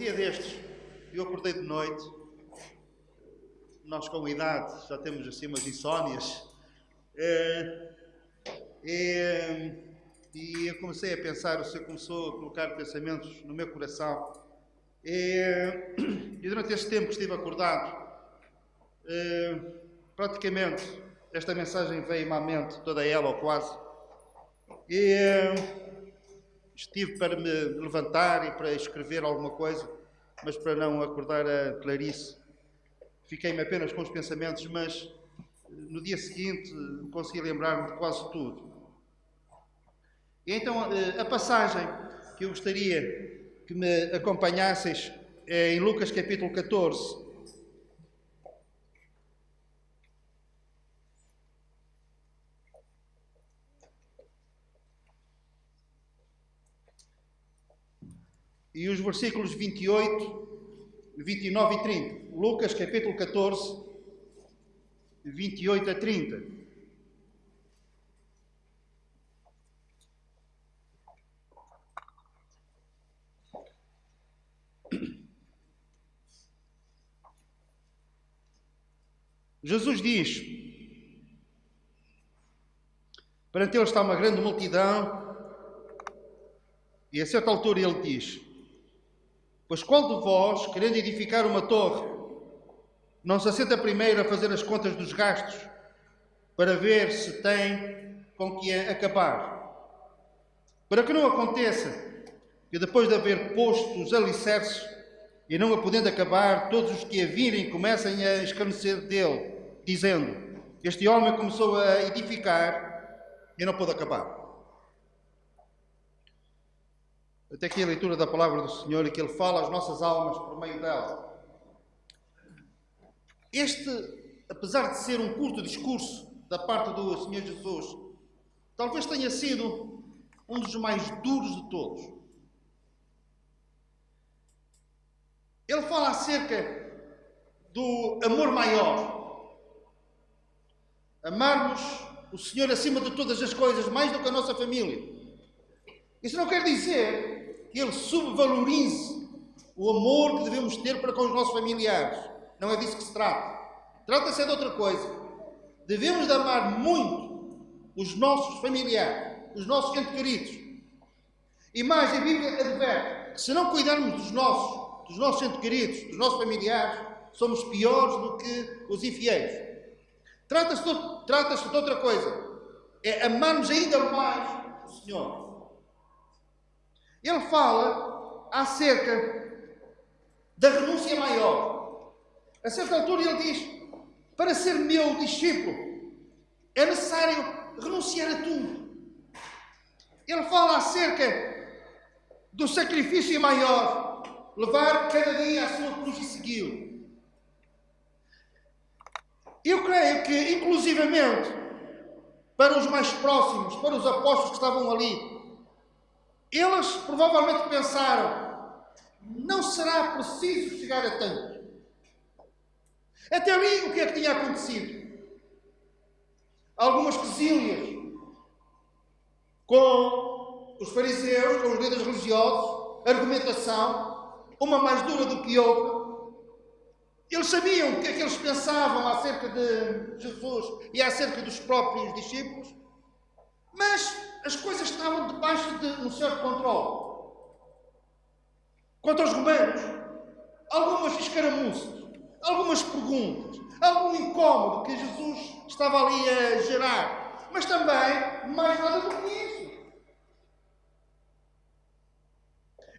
dia destes, eu acordei de noite. Nós, com a idade, já temos assim umas insónias. E eu comecei a pensar, o Senhor começou a colocar pensamentos no meu coração. E durante este tempo que estive acordado, praticamente esta mensagem veio-me à mente, toda ela ou quase. E estive para me levantar e para escrever alguma coisa, mas para não acordar a Clarice, fiquei-me apenas com os pensamentos, mas no dia seguinte consegui lembrar-me de quase tudo. E então a passagem que eu gostaria que me acompanhasseis é em Lucas capítulo 14. E os versículos 28, 29 e 30. Lucas capítulo 14, 28 a 30. Jesus diz: perante ele está uma grande multidão, e a certa altura ele diz: pois qual de vós, querendo edificar uma torre, não se assenta primeiro a fazer as contas dos gastos, para ver se tem com que acabar? Para que não aconteça que depois de haver posto os alicerces, e não a podendo acabar, todos os que a virem comecem a escarnecer dele, dizendo: este homem começou a edificar e não pôde acabar. Até aqui a leitura da palavra do Senhor e que Ele fala às nossas almas por meio dela. Este, apesar de ser um curto discurso da parte do Senhor Jesus, talvez tenha sido um dos mais duros de todos. Ele fala acerca do amor maior. Amarmos o Senhor acima de todas as coisas, mais do que a nossa família. Isso não quer dizer que Ele subvalorize o amor que devemos ter para com os nossos familiares. Não é disso que se trata. Trata-se de outra coisa. Devemos de amar muito os nossos familiares, os nossos entes queridos. E mais, a Bíblia adverte que se não cuidarmos dos nossos entes queridos, dos nossos familiares, somos piores do que os infiéis. Trata-se de outra coisa. É amarmos ainda mais o Senhor. Ele fala acerca da renúncia maior. A certa altura ele diz: para ser meu discípulo é necessário renunciar a tudo. Ele fala acerca do sacrifício maior, levar cada dia a sua cruz e segui-lo. Eu creio que, inclusivamente, para os mais próximos, para os apóstolos que estavam ali, eles provavelmente pensaram: não será preciso chegar a tanto. Até ali, o que é que tinha acontecido? Algumas quesílias com os fariseus, com os líderes religiosos, argumentação, uma mais dura do que outra. Eles sabiam o que é que eles pensavam acerca de Jesus e acerca dos próprios discípulos, mas as coisas estavam debaixo de um certo controle. Quanto aos romanos, algumas escaramuças, algumas perguntas, algum incómodo que Jesus estava ali a gerar, mas também mais nada do que isso.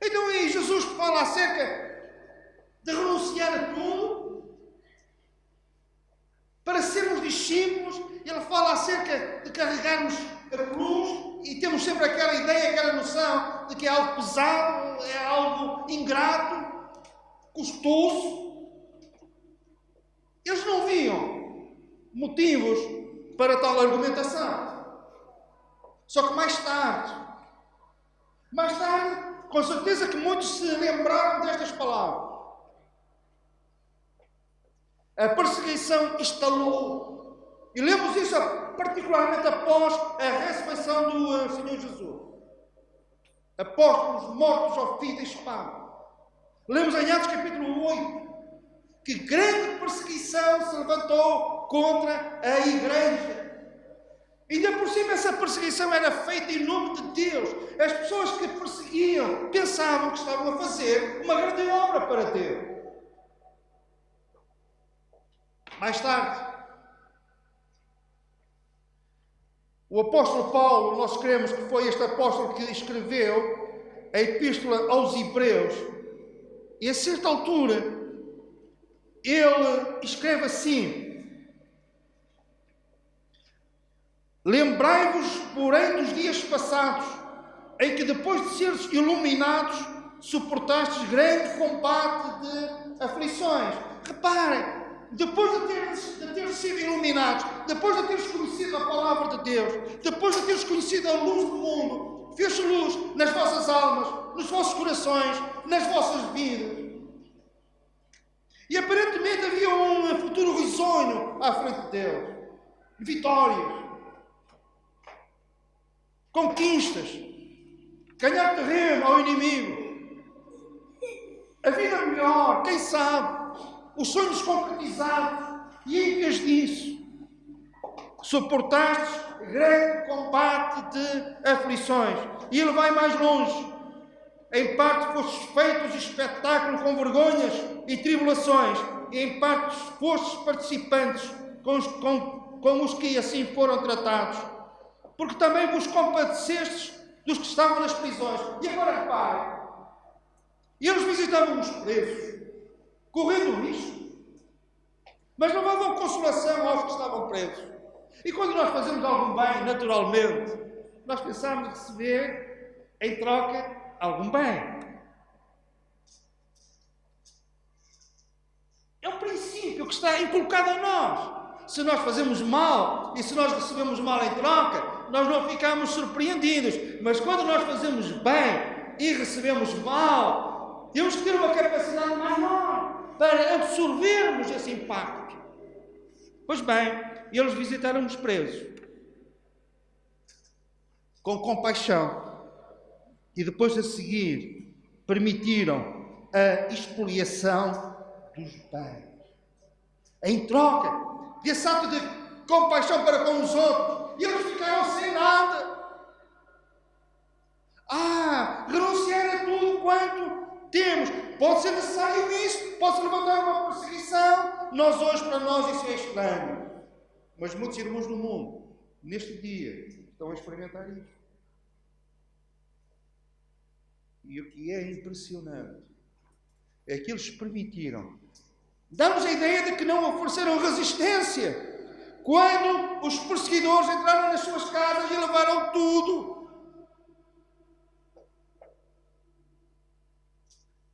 Então aí Jesus fala acerca de renunciar a tudo para sermos discípulos. Ele fala acerca de carregarmos a cruz e temos sempre aquela ideia, aquela noção de que é algo pesado, é algo ingrato, custoso. Eles não viam motivos para tal argumentação. Só que mais tarde, com certeza que muitos se lembraram destas palavras. A perseguição estalou. E lemos isso particularmente após a ressurreição do Senhor Jesus. Apóstolos mortos ao fio da espada. Lemos em Atos capítulo 8 que grande perseguição se levantou contra a igreja. Ainda por cima essa perseguição era feita em nome de Deus. As pessoas que perseguiam pensavam que estavam a fazer uma grande obra para Deus. Mais tarde, o apóstolo Paulo, nós cremos que foi este apóstolo que escreveu a epístola aos Hebreus, e a certa altura ele escreve assim: lembrai-vos, porém, dos dias passados, em que depois de seres iluminados, suportastes grande combate de aflições. Reparem, depois de teres sido iluminados, depois de teres conhecido a palavra de Deus, depois de teres conhecido a luz do mundo, fez luz nas vossas almas, nos vossos corações, nas vossas vidas. E aparentemente havia um futuro risonho à frente de Deus. Vitórias, conquistas, ganhar terreno ao inimigo, a vida melhor, quem sabe, os sonhos concretizados. E em vez disso, suportastes grande combate de aflições. E ele vai mais longe. Em parte fostes feitos espetáculo com vergonhas e tribulações, e em parte fostes participantes com os que assim foram tratados. Porque também vos compadecestes dos que estavam nas prisões. E agora reparem, eles visitavam os presos, correndo risco, mas não davam consolação aos que estavam presos. E quando nós fazemos algum bem, naturalmente, nós pensamos receber em troca algum bem. É um princípio que está inculcado em nós. Se nós fazemos mal e se nós recebemos mal em troca, nós não ficamos surpreendidos. Mas quando nós fazemos bem e recebemos mal, temos que ter uma capacidade maior para absorvermos esse impacto. Pois bem, eles visitaram os presos com compaixão e depois a seguir permitiram a expoliação dos bens. Em troca desse ato de compaixão para com os outros, e eles ficaram sem nada. Renunciar a tudo quanto temos. Pode ser necessário isso, pode-se levantar uma perseguição. Para nós isso é estranho. Mas muitos irmãos do mundo, neste dia, estão a experimentar isso. E o que é impressionante é que eles permitiram. Dá-nos a ideia de que não ofereceram resistência quando os perseguidores entraram nas suas casas e levaram tudo.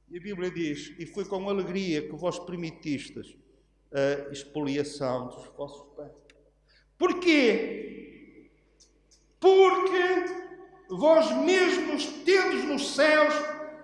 E a Bíblia diz: e foi com alegria que vós permitistes a expoliação dos vossos bens. Porquê? Porque vós mesmos tendes nos céus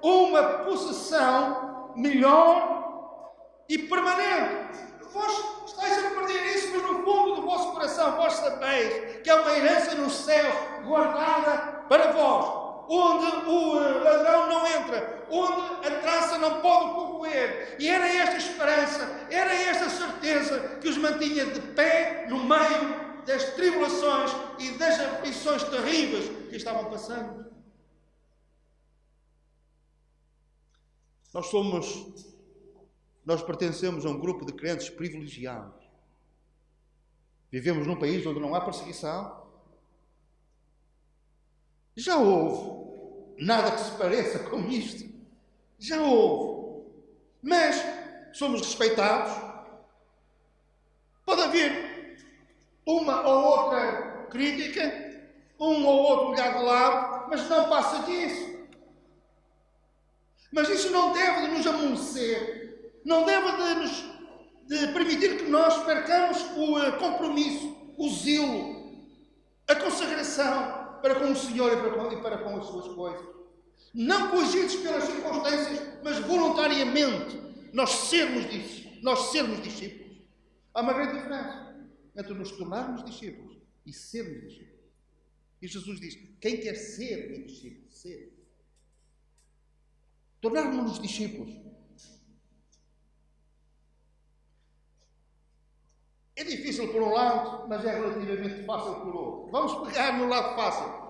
uma possessão melhor e permanente. Vós estáis a perder isso, mas no fundo do vosso coração vós sabeis que há uma herança nos céus guardada para vós, onde o ladrão não entra, onde a traça não pode corroer. E era esta esperança, era esta certeza que os mantinha de pé no meio das tribulações e das aflições terríveis que estavam passando. Nós pertencemos a um grupo de crentes privilegiados. Vivemos num país onde não há perseguição. Já houve nada que se pareça com isto. Já houve. Mas somos respeitados. Pode haver uma ou outra crítica, um ou outro lugar de lado, mas não passa disso. Mas isso não deve de nos amolecer, não deve de permitir que nós percamos o compromisso, o zelo, a consagração para com o Senhor e para com as suas coisas. Não coagidos pelas circunstâncias, mas voluntariamente nós sermos discípulos. Há uma grande diferença entre nos tornarmos discípulos e sermos discípulos. E Jesus diz: quem quer ser meu discípulo, ser. Tornarmos-nos discípulos difícil por um lado, mas é relativamente fácil por outro. Vamos pegar no lado fácil.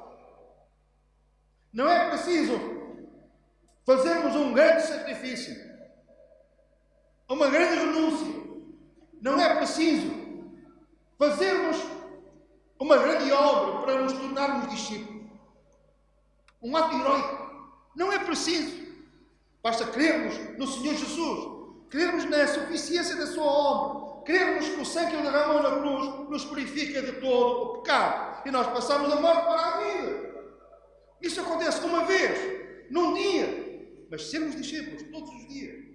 Não é preciso fazermos um grande sacrifício, uma grande renúncia. Não é preciso fazermos uma grande obra para nos tornarmos discípulos. Um ato heroico. Não é preciso. Basta crermos no Senhor Jesus, crermos na suficiência da sua obra, crermos que o sangue que ele derramou na cruz nos purifica de todo o pecado e nós passamos da morte para a vida. Isso acontece uma vez, num dia, mas sermos discípulos todos os dias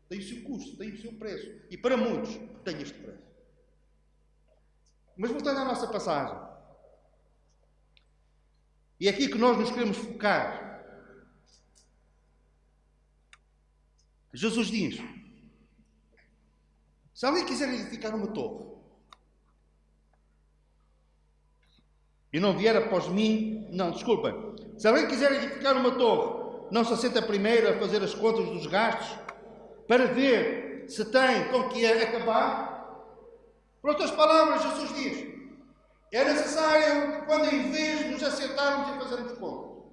tem o seu custo, tem o seu preço, e para muitos tem este preço. Mas voltando à nossa passagem, e é aqui que nós nos queremos focar. Jesus diz: se alguém quiser edificar uma torre e não vier após mim, se alguém quiser edificar uma torre, não se assenta primeiro a fazer as contas dos gastos para ver se tem com que acabar. Por outras palavras, Jesus diz: é necessário que, quando em vez de nos assentarmos e fazermos contas,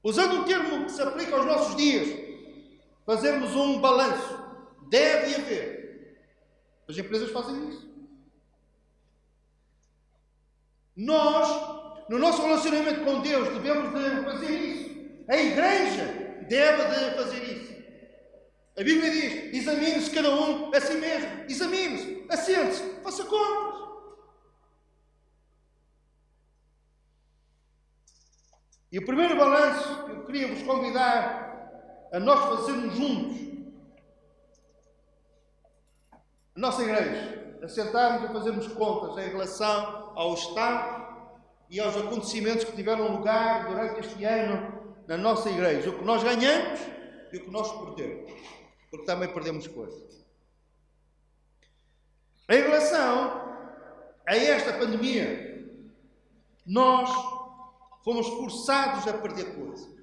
usando um termo que se aplica aos nossos dias, fazermos um balanço. Deve haver. As empresas fazem isso. Nós, no nosso relacionamento com Deus, devemos de fazer isso. A igreja deve de fazer isso. A Bíblia diz: examine-se cada um a si mesmo. Examine-se, assente-se, faça contas. E o primeiro balanço que eu queria vos convidar a nós fazermos juntos, a nossa igreja, a sentarmos a fazermos contas em relação ao estado e aos acontecimentos que tiveram lugar durante este ano na nossa igreja. O que nós ganhamos e o que nós perdemos. Porque também perdemos coisas. Em relação a esta pandemia, nós fomos forçados a perder coisas.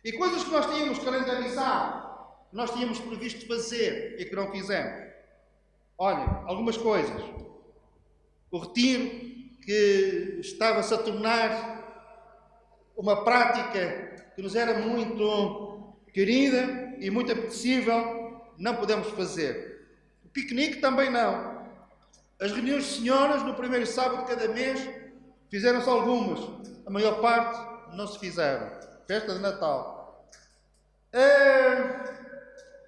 E coisas que nós tínhamos calendarizado, que nós tínhamos previsto fazer e que não fizemos. Olhem, algumas coisas. O retiro, que estava-se a tornar uma prática que nos era muito querida e muito apetecível, não podemos fazer. O piquenique também não. As reuniões de senhoras no primeiro sábado de cada mês fizeram-se algumas. A maior parte não se fizeram. Festa de Natal.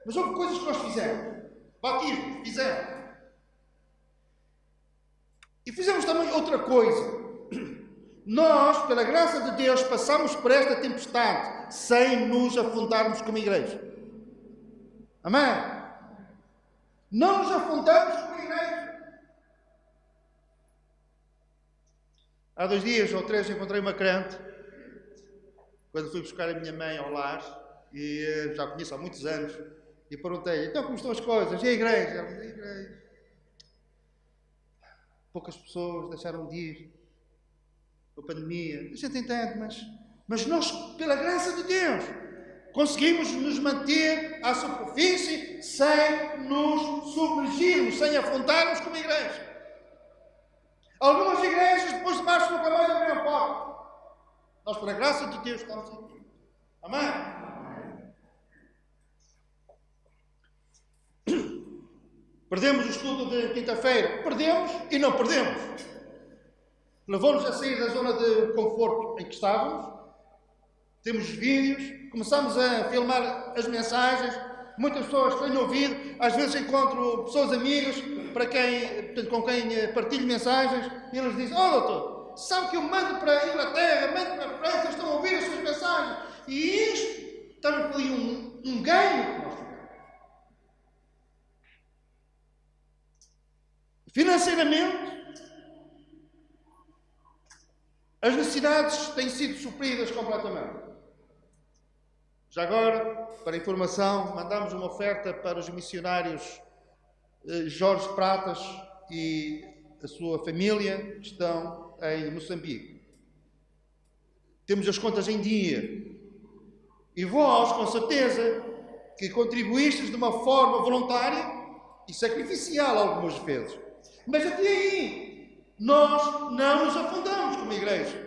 Mas houve coisas que nós fizemos. Batismo, fizemos. E fizemos também outra coisa. Nós, pela graça de Deus, passamos por esta tempestade sem nos afundarmos como igreja. Amém? Não nos afundamos como igreja. Há 2 dias ou 3 encontrei uma crente, quando fui buscar a minha mãe ao lar, e já a conheço há muitos anos, e perguntei: então como estão as coisas? E a igreja? Ela disse: a igreja. Poucas pessoas deixaram de ir, a pandemia. A gente entende, mas nós, pela graça de Deus, conseguimos nos manter à superfície sem nos submergirmos, sem afundarmos como igreja. Algumas igrejas, depois de março, nunca mais abriram porta. Nós, pela graça de Deus, estamos aqui. Amém? Perdemos o estudo de quinta-feira. Perdemos e não perdemos. Levou-nos a sair da zona de conforto em que estávamos. Temos vídeos. Começamos a filmar as mensagens. Muitas pessoas têm ouvido. Às vezes encontro pessoas amigas com quem partilho mensagens. E eles dizem: oh doutor, sabe que eu mando para a Inglaterra, mando para a França, estão a ouvir as suas mensagens. E isto está-me ali um ganho que nós tivemos. Financeiramente, as necessidades têm sido supridas completamente. Já agora, para informação, mandamos uma oferta para os missionários Jorge Pratas e a sua família, que estão em Moçambique. Temos as contas em dia. E vós, com certeza, que contribuístes de uma forma voluntária, e sacrificial algumas vezes. Mas até aí, nós não nos afundamos como igreja.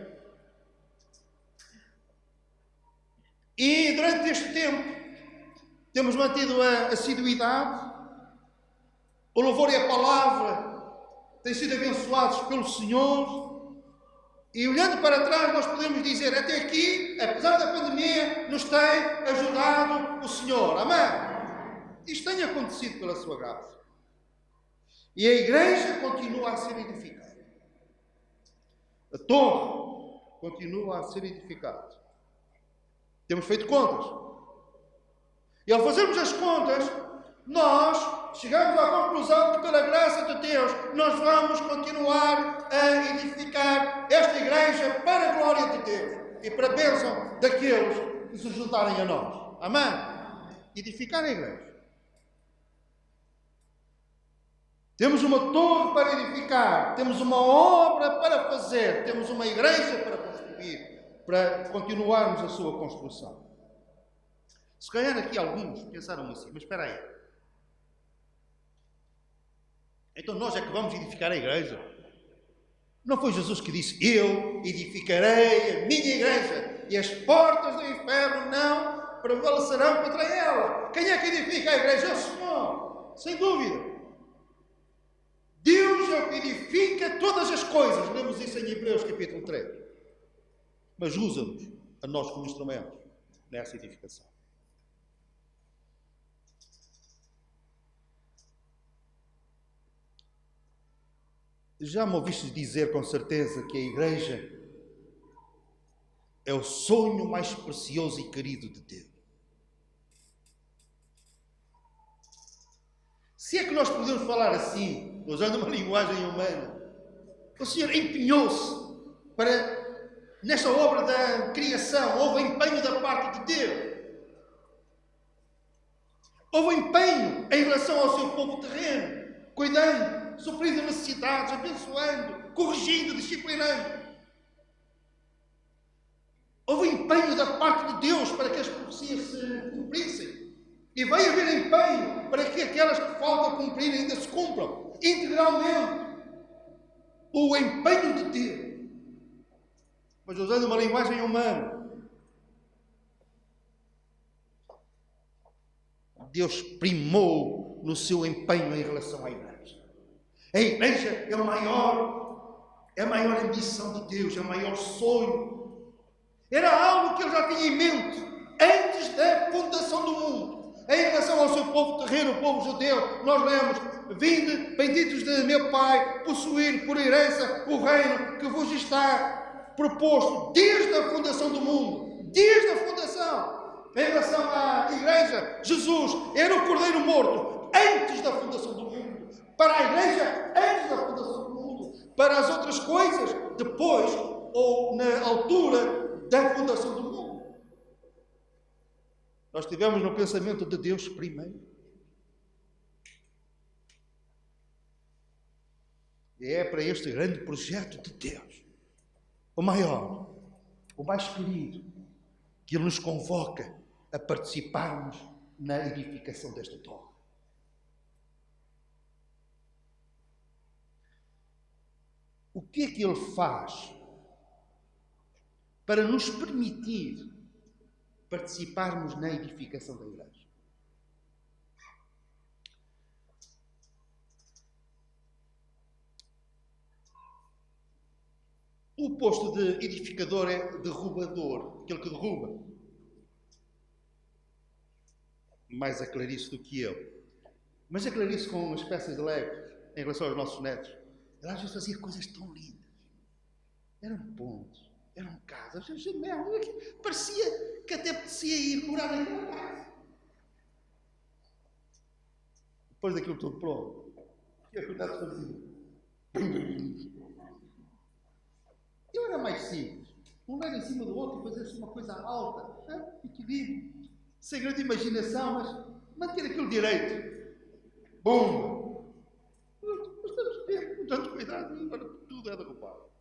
E durante este tempo, temos mantido a assiduidade, o louvor e a palavra têm sido abençoados pelo Senhor. E olhando para trás, nós podemos dizer, até aqui, apesar da pandemia, nos tem ajudado o Senhor. Amém? Isto tem acontecido pela sua graça. E a igreja continua a ser edificada. A torre continua a ser edificada. Temos feito contas. E ao fazermos as contas, nós chegamos à conclusão que, pela graça de Deus, nós vamos continuar a edificar esta igreja para a glória de Deus e para a bênção daqueles que se juntarem a nós. Amém? Edificar a igreja. Temos uma torre para edificar, temos uma obra para fazer, temos uma igreja para construir, para continuarmos a sua construção. Se calhar aqui alguns pensaram assim, mas espera aí. Então nós é que vamos edificar a igreja? Não foi Jesus que disse, eu edificarei a minha igreja e as portas do inferno não prevalecerão contra ela. Quem é que edifica a igreja? É o Senhor, sem dúvida. Deus é o que edifica todas as coisas. Lemos isso em Hebreus capítulo 3. Mas usa-nos, a nós como instrumentos, nessa edificação. Já me ouviste dizer com certeza que a igreja é o sonho mais precioso e querido de Deus. Se é que nós podemos falar assim, usando uma linguagem humana, o Senhor empenhou-se para, nesta obra da criação, houve empenho da parte de Deus. Houve empenho em relação ao seu povo terreno, cuidando, suprindo necessidades, abençoando, corrigindo, disciplinando. Houve empenho da parte de Deus para que as profecias se cumprissem. E vai haver empenho para que aquelas que faltam cumprir ainda se cumpram integralmente. O empenho de Deus. Mas usando uma linguagem humana, Deus primou no seu empenho em relação à igreja. A igreja é a maior ambição de Deus, é o maior sonho. Era algo que ele já tinha em mente antes da fundação do mundo. Em relação ao seu povo terreno, o povo judeu, nós lemos, vinde, benditos de meu Pai, possuir por herança o reino que vos está proposto desde a fundação do mundo. Desde a fundação. Em relação à igreja, Jesus era o Cordeiro morto antes da fundação do mundo. Para a igreja, antes da fundação do mundo. Para as outras coisas, depois ou na altura da fundação do mundo. Nós tivemos no pensamento de Deus primeiro. E é para este grande projeto de Deus, o maior, o mais querido, que Ele nos convoca a participarmos na edificação desta torre. O que é que Ele faz para nos permitir participarmos na edificação da igreja? O oposto de edificador é derrubador, aquele que derruba. Mais aclarisse do que eu. Mas aclarisse com uma espécie de leve em relação aos nossos netos. Ele às vezes fazia coisas tão lindas. Eram pontos, eram casas. Parecia que até podia ir morar naquela casa. Depois daquilo tudo pronto, o que é que o neto fazia? Eu era mais simples. Um lado em cima do outro e fazer-se uma coisa alta, equilíbrio, sem grande imaginação, mas manter aquilo direito. Bom! Mas temos tempo, com tanto cuidado, e agora tudo é derrubado.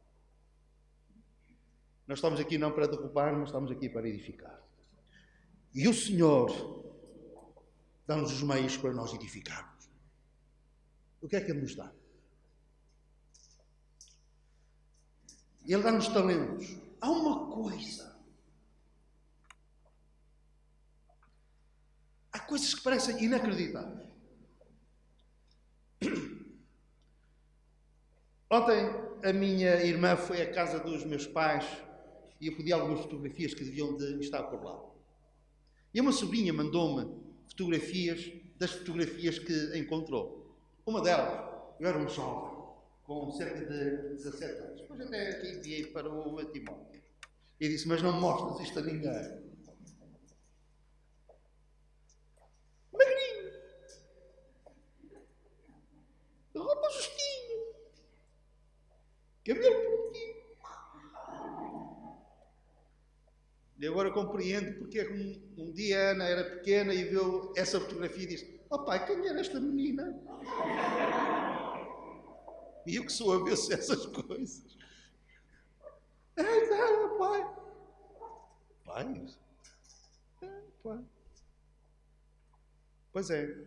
Nós estamos aqui não para derrubar, mas estamos aqui para edificar. E o Senhor dá-nos os meios para nós edificarmos. O que é que Ele nos dá? Ele dá-nos talentos. Há uma coisa. Há coisas que parecem inacreditáveis. Ontem a minha irmã foi à casa dos meus pais e eu pedi algumas fotografias que deviam de estar por lá. E uma sobrinha mandou-me fotografias das fotografias que encontrou. Uma delas, eu era um jovem, com cerca de 17 anos. Depois até aqui enviei para o Timóteo. E disse, mas não mostras isto a ninguém. Magrinho. Roupa justinha. Cabelo prontinho. E agora compreendo porque é que um dia a Ana era pequena e viu essa fotografia e disse, oh pai, quem era esta menina? E eu que sou a ver essas coisas. Pai. Pai? Pai. Pois é.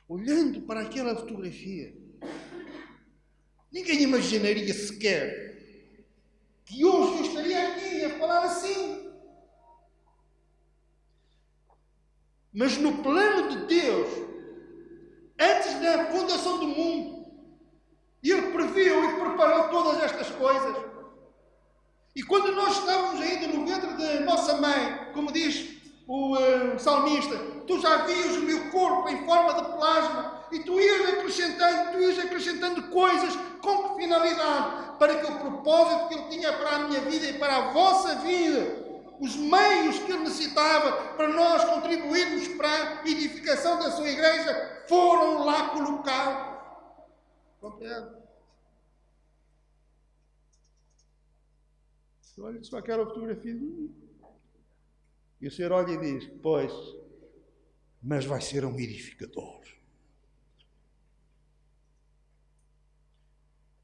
Olhando para aquela fotografia, ninguém imaginaria sequer que hoje eu estaria aqui a falar assim. Mas no plano de Deus, antes da fundação do mundo, Ele previu e preparou todas estas coisas. E quando nós estávamos ainda no ventre da nossa mãe, como diz o salmista, tu já vias o meu corpo em forma de plasma e tu ias acrescentando coisas com que finalidade? Para que o propósito que Ele tinha para a minha vida e para a vossa vida, os meios que Ele necessitava para nós contribuirmos para a edificação da sua igreja, foram lá colocados. Compreende? Olha só aquela fotografia de mim. E o Senhor olha e diz, pois, mas vai ser um edificador.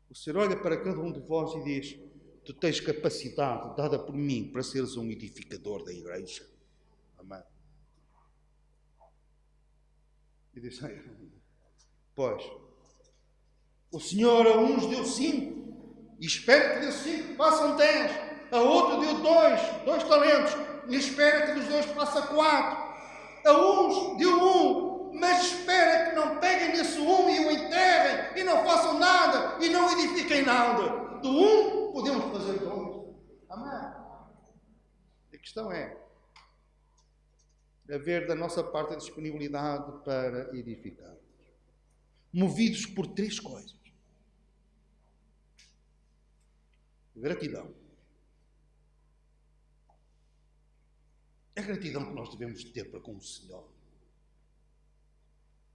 O Senhor olha para cada um de vós e diz, tu tens capacidade dada por mim para seres um edificador da igreja. Amém? E diz, pois, o Senhor a uns deu 5, e espera que deu 5 façam 10. A outro deu 2 talentos, e espera que dos 2 faça 4. A uns deu 1, mas espera que não peguem nesse 1 e o enterrem, e não façam nada, e não edifiquem nada. Do 1 podemos fazer 2. Amém? A questão é haver da nossa parte a disponibilidade para edificar. Movidos por 3 coisas. Gratidão. É a gratidão que nós devemos ter para com o Senhor.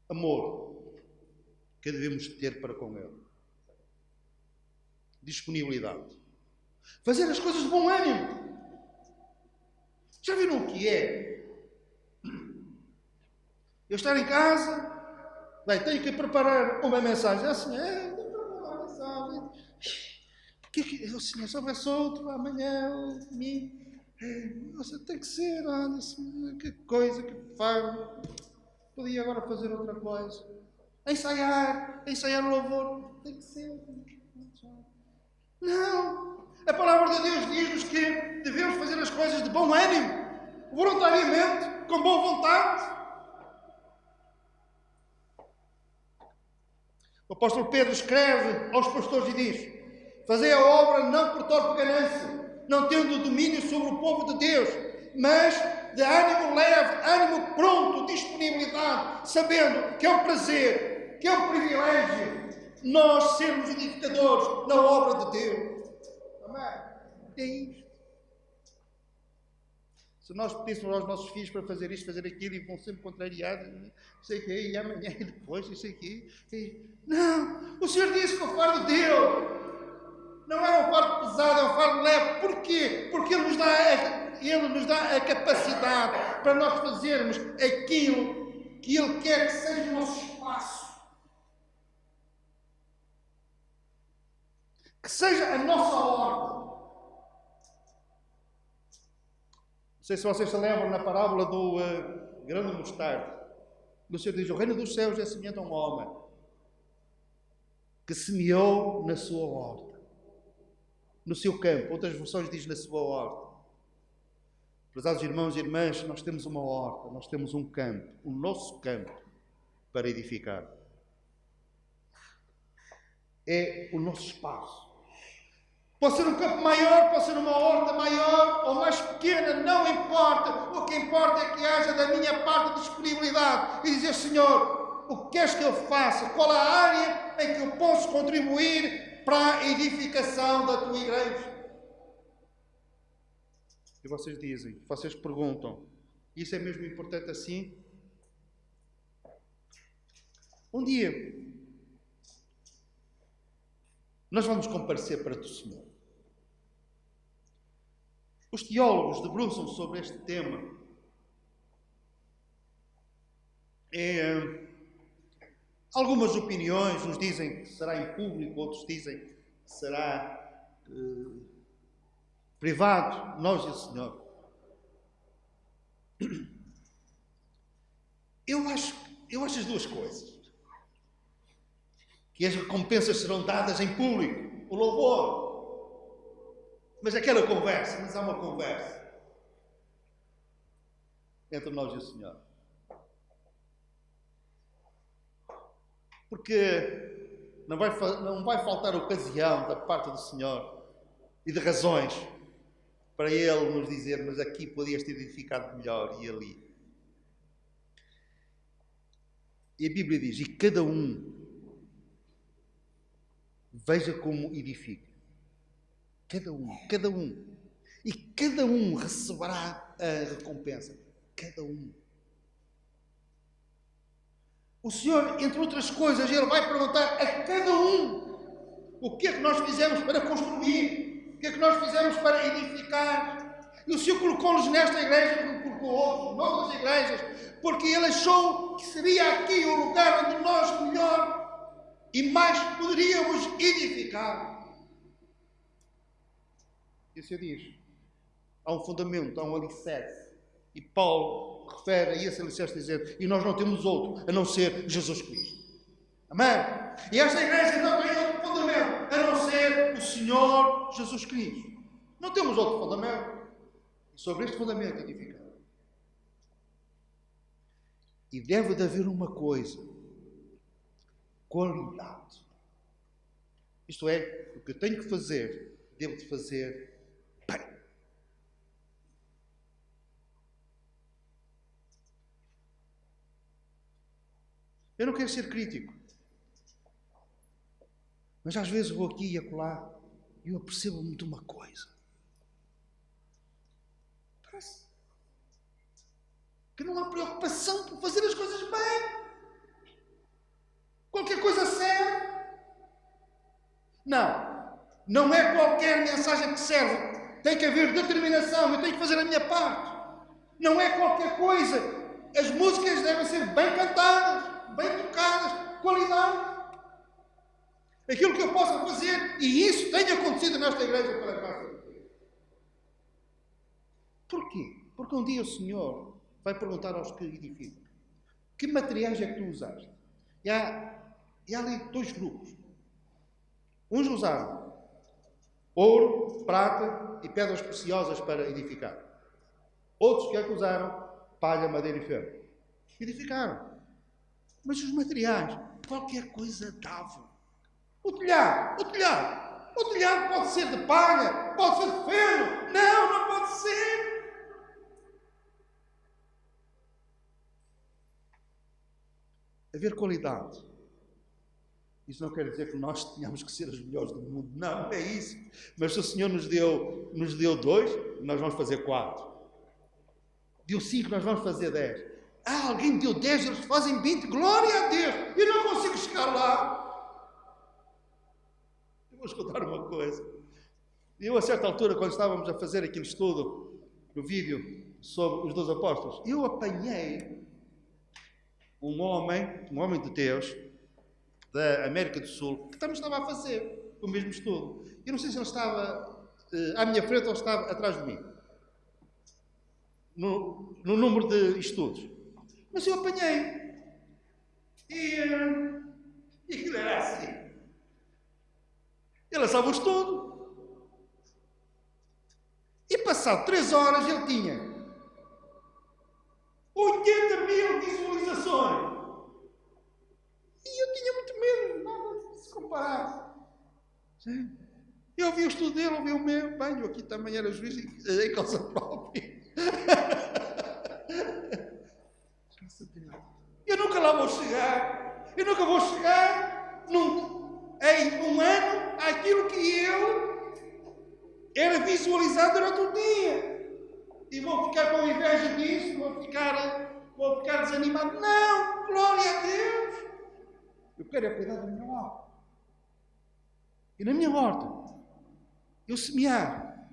Amor que devemos ter para com Ele. Disponibilidade. Fazer as coisas de bom ânimo. Já viram o que é? Eu estar em casa, bem, tenho que preparar uma mensagem. Assim, tenho que preparar uma mensagem. Porque o Senhor só vai solto amanhã, domingo. Nossa, tem que ser, olha, que coisa que faz. Podia agora fazer outra coisa. Ensaiar o louvor. Tem que ser. Não. A palavra de Deus diz-nos que devemos fazer as coisas de bom ânimo, voluntariamente, com boa vontade. O apóstolo Pedro escreve aos pastores e diz, fazei a obra não por torpe ganância, não tendo domínio sobre o povo de Deus, mas de ânimo leve, ânimo pronto, disponibilidade, sabendo que é um prazer, que é um privilégio nós sermos edificadores na obra de Deus. Amém? É isto. Se nós pedíssemos aos nossos filhos para fazer isto, fazer aquilo, e vão sempre contrariados, sei que e amanhã e depois, e sei que. Não! O Senhor disse que o fardo dele não era um fardo pesado, é um fardo leve. Porquê? Porque Ele nos dá a capacidade para nós fazermos aquilo que Ele quer que seja o nosso espaço. Que seja a nossa ordem. Não sei se vocês se lembram na parábola do grão de mostarda. O Senhor diz: o reino dos céus é semelhante a um homem que semeou na sua horta, no seu campo. Outras versões dizem na sua horta. Prezados irmãos e irmãs, nós temos uma horta, nós temos um campo, o nosso campo para edificar. É o nosso espaço. Pode ser um campo maior, pode ser uma horta maior ou mais pequena, não importa. O que importa é que haja da minha parte disponibilidade e dizer: Senhor, o que queres que eu faça? Qual a área em que eu posso contribuir para a edificação da tua igreja? E vocês dizem, vocês perguntam: isso é mesmo importante assim? Um dia nós vamos comparecer perante o Senhor. Os teólogos debruçam sobre este tema. Algumas opiniões, uns dizem que será em público, outros dizem que será privado, nós e o Senhor. Eu acho as duas coisas. Que as recompensas serão dadas em público, o louvor. Mas aquela conversa, mas há uma conversa entre nós e o Senhor. Porque não vai faltar ocasião da parte do Senhor e de razões para Ele nos dizer: mas aqui podias ter edificado melhor e ali. E a Bíblia diz: e cada um veja como edifica. Cada um. E cada um receberá a recompensa. Cada um. O Senhor, entre outras coisas, Ele vai perguntar a cada um: o que é que nós fizemos para construir? O que é que nós fizemos para edificar? E o Senhor colocou-nos nesta igreja, como colocou noutras igrejas, porque Ele achou que seria aqui o lugar onde nós melhor e mais poderíamos edificar. E o Senhor diz: há um fundamento, há um alicerce. E Paulo refere a esse alicerce dizer: e nós não temos outro a não ser Jesus Cristo. Amém? E esta igreja não tem outro fundamento a não ser o Senhor Jesus Cristo. Não temos outro fundamento. E sobre este fundamento edificar. E deve de haver uma coisa: qualidade. Isto é, o que eu tenho que fazer, devo de fazer bem. Eu não quero ser crítico, mas às vezes vou aqui e acolá e eu apercebo-me de uma coisa. Parece que não há preocupação por fazer as coisas bem. Qualquer coisa serve. Não é qualquer mensagem que serve. Tem que haver determinação. Eu tenho que fazer a minha parte. Não é qualquer coisa. As músicas devem ser bem cantadas, bem tocadas, qualidade. Aquilo que eu possa fazer, e isso tem acontecido nesta igreja pela graça de Deus. Porquê? Porque um dia o Senhor vai perguntar aos que edificam: que materiais é que tu usaste? E há ali dois grupos. Uns usaram ouro, prata e pedras preciosas para edificar. Outros que é que usaram palha, madeira e ferro. Edificaram. Mas os materiais, qualquer coisa davam. O telhado pode ser de palha, pode ser de ferro. Não pode ser. Haver qualidade. Isso não quer dizer que nós tenhamos que ser os melhores do mundo. Não é isso. Mas se o Senhor nos deu 2, nós vamos fazer 4. Deu 5, nós vamos fazer 10. Alguém deu 10, eles fazem 20. Glória a Deus! Eu não consigo chegar lá. Eu vou-vos contar uma coisa. Eu, a certa altura, quando estávamos a fazer aquele estudo no vídeo sobre os 12 apóstolos, eu apanhei um homem de Deus, da América do Sul, que também estava a fazer o mesmo estudo. Eu não sei se ele estava à minha frente ou estava atrás de mim, no número de estudos. Mas eu apanhei. E aquilo era assim. Ele sabe-os tudo. E passado 3 horas ele tinha 80.000 visualizações. E eu tinha muito medo, nada de se comparar. Sim. Eu vi o estudo dele, eu vi o meu. Bem, eu aqui também era juiz em causa própria. Eu nunca lá vou chegar. Eu nunca vou chegar em um ano àquilo que eu era visualizado durante o dia. E vou ficar com inveja disso, vou ficar desanimado. Não, glória a Deus. Eu quero é cuidar da minha horta. E na minha horta, eu semear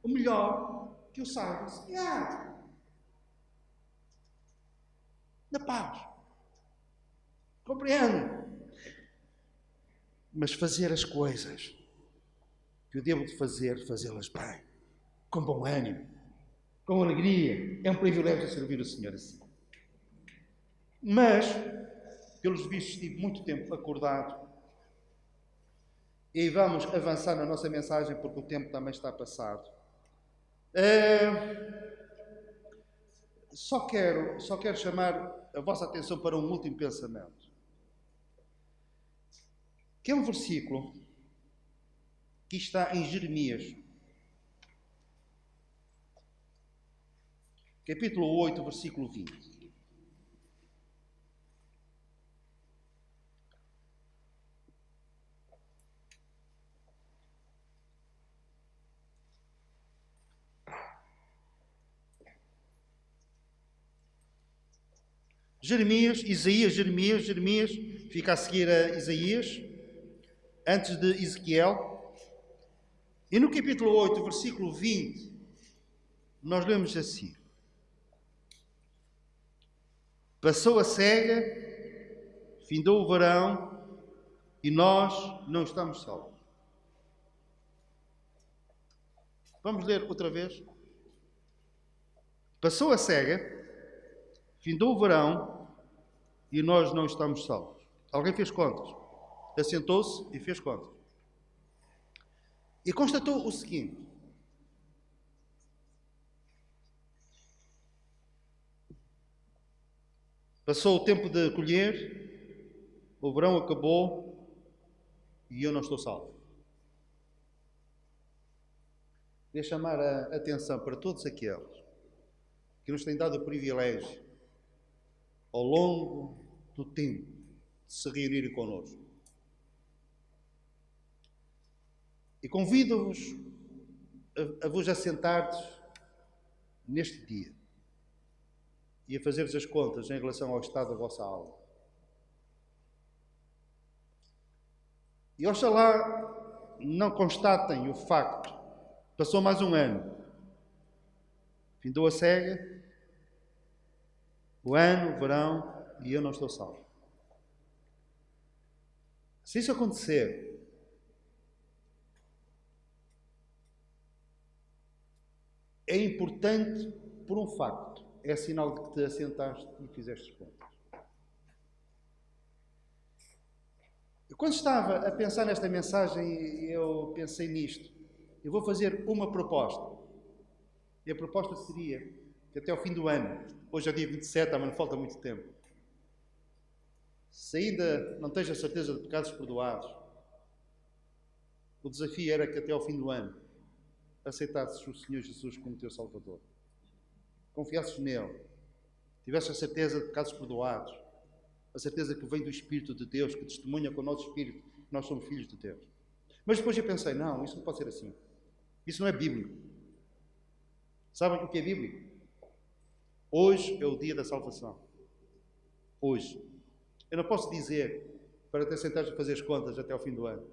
o melhor que eu saiba semear. Na paz. Compreendo. Mas fazer as coisas que eu devo de fazer, fazê-las bem. Com bom ânimo. Com alegria. É um privilégio servir o Senhor assim. Mas, pelos vistos, estive muito tempo acordado. E vamos avançar na nossa mensagem, porque o tempo também está passado. Só quero chamar a vossa atenção para um último pensamento. Que é um versículo que está em Jeremias. Capítulo 8, versículo 20. Jeremias, fica a seguir a Isaías, antes de Ezequiel. E no capítulo 8, versículo 20, nós lemos assim: passou a cega, findou o verão, e nós não estamos salvos. Vamos ler outra vez. Passou a cega, findou o verão, e nós não estamos salvos. Alguém fez contas? Assentou-se e fez contas. E constatou o seguinte: passou o tempo de colher, o verão acabou e eu não estou salvo. Queria chamar a atenção para todos aqueles que nos têm dado o privilégio, ao longo do tempo, de se reunirem connosco. E convido-vos a vos assentar neste dia e a fazer-vos as contas em relação ao estado da vossa alma. E oxalá não constatem o facto: passou mais um ano, findou a cega, o ano, o verão, e eu não estou salvo. Se isso acontecer, é importante por um facto: é sinal de que te assentaste e fizeste contas. Quando estava a pensar nesta mensagem, eu pensei nisto. Eu vou fazer uma proposta. E a proposta seria que até ao fim do ano, hoje é dia 27, mas não falta muito tempo, se ainda não tens a certeza de pecados perdoados, o desafio era que até ao fim do ano aceitasses o Senhor Jesus como teu Salvador. Confiasses nele, tivesses a certeza de pecados perdoados, a certeza que vem do Espírito de Deus, que testemunha com o nosso Espírito que nós somos filhos de Deus. Mas depois eu pensei: não, isso não pode ser assim. Isso não é bíblico. Sabem o que é bíblico? Hoje é o dia da salvação. Hoje. Eu não posso dizer para te sentares a fazer as contas até ao fim do ano.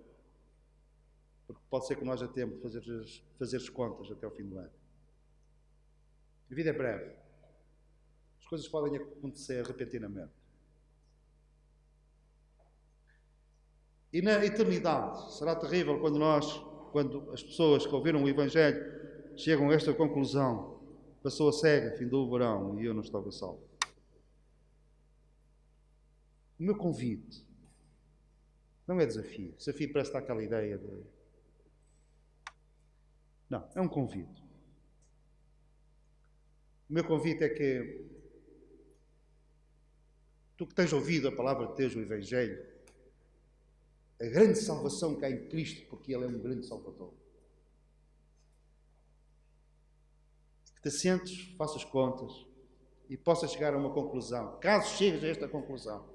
Porque pode ser que não haja tempo de fazer as contas até ao fim do ano. A vida é breve. As coisas podem acontecer repentinamente. E na eternidade será terrível quando as pessoas que ouviram o Evangelho chegam a esta conclusão: passou a cega, findou o verão e eu não estava salvo. O meu convite não é desafio. Desafio parece estar aquela ideia de... Não, é um convite. O meu convite é que tu que tens ouvido a palavra de Deus, o Evangelho, a grande salvação que há em Cristo, porque Ele é um grande Salvador. Que te sentes, faças contas e possas chegar a uma conclusão. Caso chegues a esta conclusão,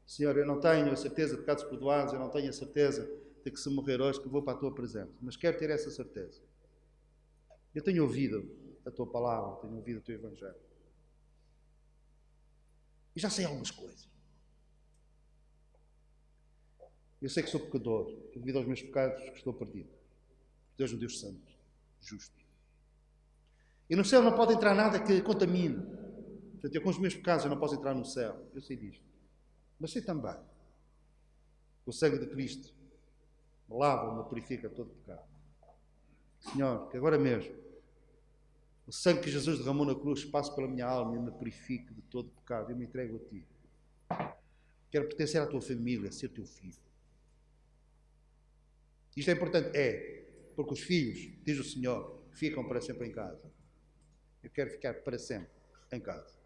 Senhor, eu não tenho a certeza de pecados perdoados, eu não tenho a certeza de que se morrer hoje que vou para a Tua presença, mas quero ter essa certeza. Eu tenho ouvido a Tua palavra, tenho ouvido o Teu Evangelho. E já sei algumas coisas. Eu sei que sou pecador, que devido aos meus pecados que estou perdido. Deus é um Deus santo, justo. E no céu não pode entrar nada que contamine. Portanto, eu com os meus pecados eu não posso entrar no céu. Eu sei disto. Mas sei também que o sangue de Cristo me lava, me purifica de todo pecado. Senhor, que agora mesmo o sangue que Jesus derramou na cruz passe pela minha alma e me purifique de todo pecado. Eu me entrego a Ti. Quero pertencer à Tua família, ser Teu filho. Isto é importante? É. Porque os filhos, diz o Senhor, ficam para sempre em casa. Eu quero ficar para sempre em casa.